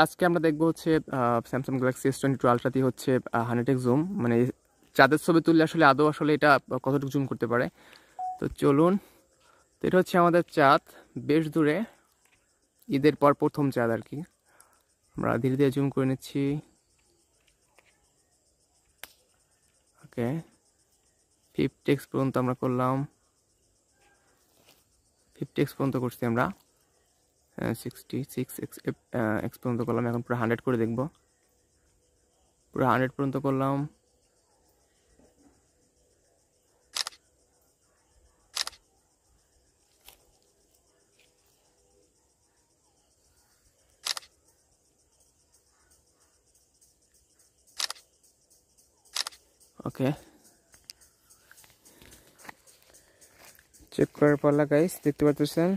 আজকে আমরা দেখবো হচ্ছে স্যামসাং গ্যালাক্সি S22 আলট্রা দিয়ে হচ্ছে 100x জুম, মানে চাঁদের ছবি তুললে আসলে আদৌ আসলে এটা কতটুকু জুম করতে পারে। তো চলুন, তো এটা হচ্ছে আমাদের চাঁদ, বেশ দূরে, ঈদের পর প্রথম চাঁদ আর কি। আমরা ধীরে ধীরে জুম করে নিচ্ছি। ওকে, 50x পর্যন্ত আমরা করলাম, 50x পর্যন্ত করছি আমরা, 66x পর্যন্ত করলাম। এখন পুরো 100 করে দেখবো, পুরো 100 পর্যন্ত করলাম। ওকে, চেক করার পালা গাইস, দেখতে পাচ্ছেন